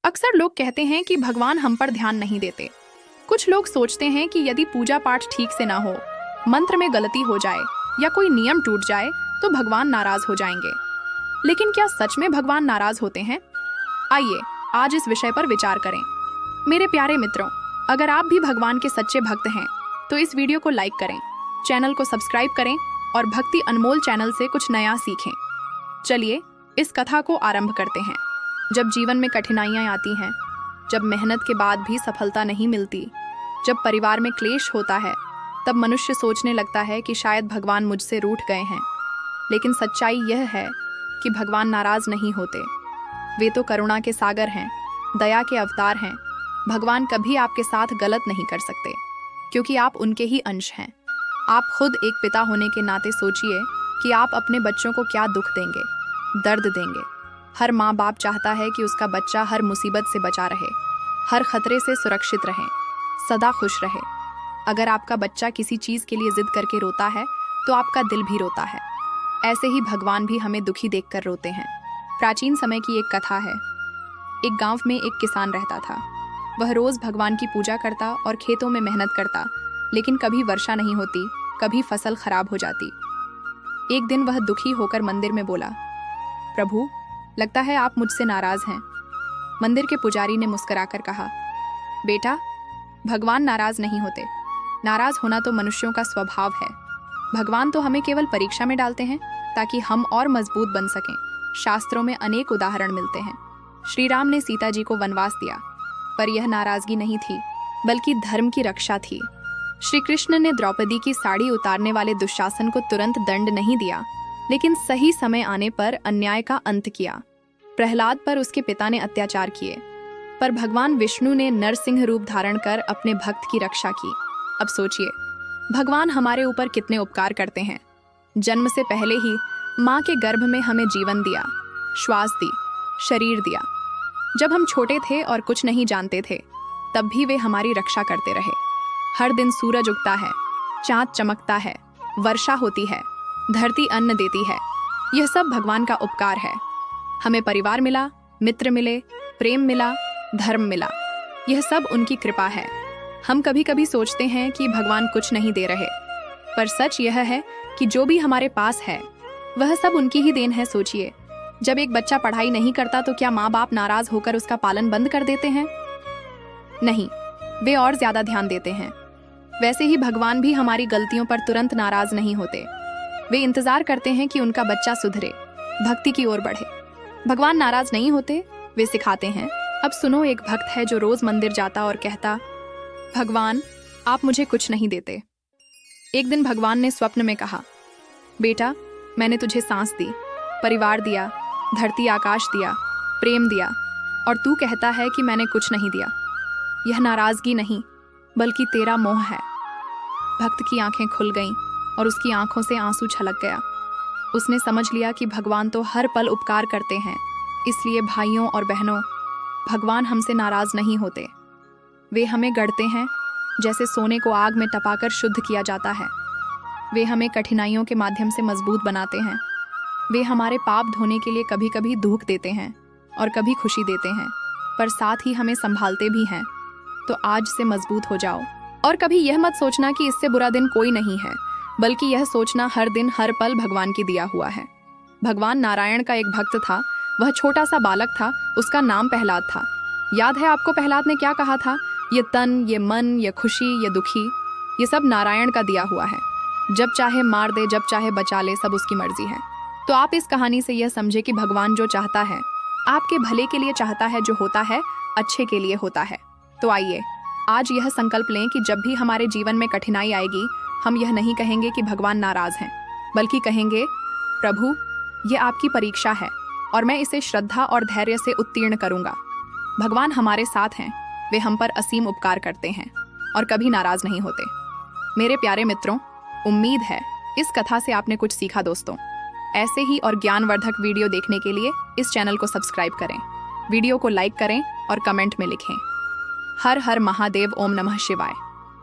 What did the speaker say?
अक्सर लोग कहते हैं कि भगवान हम पर ध्यान नहीं देते। कुछ लोग सोचते हैं कि यदि पूजा पाठ ठीक से ना हो, मंत्र में गलती हो जाए या कोई नियम टूट जाए तो भगवान नाराज हो जाएंगे। लेकिन क्या सच में भगवान नाराज होते हैं? आइए आज इस विषय पर विचार करें। मेरे प्यारे मित्रों, अगर आप भी भगवान के सच्चे भक्त हैं तो इस वीडियो को लाइक करें, चैनल को सब्सक्राइब करें और भक्ति अनमोल चैनल से कुछ नया सीखें। चलिए इस कथा को आरंभ करते हैं। जब जीवन में कठिनाइयां आती हैं, जब मेहनत के बाद भी सफलता नहीं मिलती, जब परिवार में क्लेश होता है, तब मनुष्य सोचने लगता है कि शायद भगवान मुझसे रूठ गए हैं। लेकिन सच्चाई यह है कि भगवान नाराज नहीं होते। वे तो करुणा के सागर हैं, दया के अवतार हैं। भगवान कभी आपके साथ गलत नहीं कर सकते, क्योंकि आप उनके ही अंश हैं। आप खुद एक पिता होने के नाते सोचिए कि आप अपने बच्चों को क्या दुख देंगे, दर्द देंगे। हर माँ बाप चाहता है कि उसका बच्चा हर मुसीबत से बचा रहे, हर खतरे से सुरक्षित रहे, सदा खुश रहे। अगर आपका बच्चा किसी चीज़ के लिए जिद करके रोता है तो आपका दिल भी रोता है। ऐसे ही भगवान भी हमें दुखी देखकर रोते हैं। प्राचीन समय की एक कथा है। एक गांव में एक किसान रहता था। वह रोज भगवान की पूजा करता और खेतों में मेहनत करता, लेकिन कभी वर्षा नहीं होती, कभी फसल खराब हो जाती। एक दिन वह दुखी होकर मंदिर में बोला, प्रभु, लगता है आप मुझसे नाराज हैं। मंदिर के पुजारी ने मुस्कुराकर कहा, बेटा, भगवान नाराज नहीं होते। नाराज होना तो मनुष्यों का स्वभाव है। भगवान तो हमें केवल परीक्षा में डालते हैं ताकि हम और मजबूत बन सकें। शास्त्रों में अनेक उदाहरण मिलते हैं। श्री राम ने सीता जी को वनवास दिया, पर यह नाराजगी नहीं थी, बल्कि धर्म की रक्षा थी। श्री कृष्ण ने द्रौपदी की साड़ी उतारने वाले दुशासन को तुरंत दंड नहीं दिया, लेकिन सही समय आने पर अन्याय का अंत किया। प्रहलाद पर उसके पिता ने अत्याचार किए, पर भगवान विष्णु ने नरसिंह रूप धारण कर अपने भक्त की रक्षा की। अब सोचिए, भगवान हमारे ऊपर कितने उपकार करते हैं। जन्म से पहले ही माँ के गर्भ में हमें जीवन दिया, श्वास दी, शरीर दिया। जब हम छोटे थे और कुछ नहीं जानते थे, तब भी वे हमारी रक्षा करते रहे। हर दिन सूरज उगता है, चाँद चमकता है, वर्षा होती है, धरती अन्न देती है। यह सब भगवान का उपकार है। हमें परिवार मिला, मित्र मिले, प्रेम मिला, धर्म मिला। यह सब उनकी कृपा है। हम कभी कभी सोचते हैं कि भगवान कुछ नहीं दे रहे, पर सच यह है कि जो भी हमारे पास है वह सब उनकी ही देन है। सोचिए, जब एक बच्चा पढ़ाई नहीं करता तो क्या माँ बाप नाराज होकर उसका पालन बंद कर देते हैं? नहीं, वे और ज्यादा ध्यान देते हैं। वैसे ही भगवान भी हमारी गलतियों पर तुरंत नाराज नहीं होते। वे इंतजार करते हैं कि उनका बच्चा सुधरे, भक्ति की ओर बढ़े। भगवान नाराज नहीं होते, वे सिखाते हैं। अब सुनो, एक भक्त है जो रोज मंदिर जाता और कहता, भगवान, आप मुझे कुछ नहीं देते। एक दिन भगवान ने स्वप्न में कहा, बेटा, मैंने तुझे सांस दी, परिवार दिया, धरती आकाश दिया, प्रेम दिया, और तू कहता है कि मैंने कुछ नहीं दिया। यह नाराजगी नहीं, बल्कि तेरा मोह है। भक्त की आंखें खुल गईं और उसकी आंखों से आंसू छलक गया। उसने समझ लिया कि भगवान तो हर पल उपकार करते हैं। इसलिए भाइयों और बहनों, भगवान हमसे नाराज नहीं होते। वे हमें गढ़ते हैं, जैसे सोने को आग में तपाकर शुद्ध किया जाता है। वे हमें कठिनाइयों के माध्यम से मजबूत बनाते हैं। वे हमारे पाप धोने के लिए कभी कभी दुख देते हैं और कभी खुशी देते हैं, पर साथ ही हमें संभालते भी हैं। तो आज से मजबूत हो जाओ और कभी यह मत सोचना कि इससे बुरा दिन कोई नहीं है, बल्कि यह सोचना हर दिन हर पल भगवान की दिया हुआ है। भगवान नारायण का एक भक्त था। वह छोटा सा बालक था, उसका नाम प्रहलाद था। याद है आपको प्रहलाद ने क्या कहा था? ये तन, ये मन, ये खुशी, ये दुखी, ये सब नारायण का दिया हुआ है। जब चाहे मार दे, जब चाहे बचा ले, सब उसकी मर्जी है। तो आप इस कहानी से यह समझे कि भगवान जो चाहता है आपके भले के लिए चाहता है, जो होता है अच्छे के लिए होता है। तो आइए आज यह संकल्प लें कि जब भी हमारे जीवन में कठिनाई आएगी, हम यह नहीं कहेंगे कि भगवान नाराज हैं, बल्कि कहेंगे, प्रभु, ये आपकी परीक्षा है और मैं इसे श्रद्धा और धैर्य से उत्तीर्ण करूंगा। भगवान हमारे साथ हैं, वे हम पर असीम उपकार करते हैं और कभी नाराज नहीं होते। मेरे प्यारे मित्रों, उम्मीद है इस कथा से आपने कुछ सीखा। दोस्तों, ऐसे ही और ज्ञानवर्धक वीडियो देखने के लिए इस चैनल को सब्सक्राइब करें, वीडियो को लाइक करें और कमेंट में लिखें। हर हर महादेव, ओम नमः शिवाय।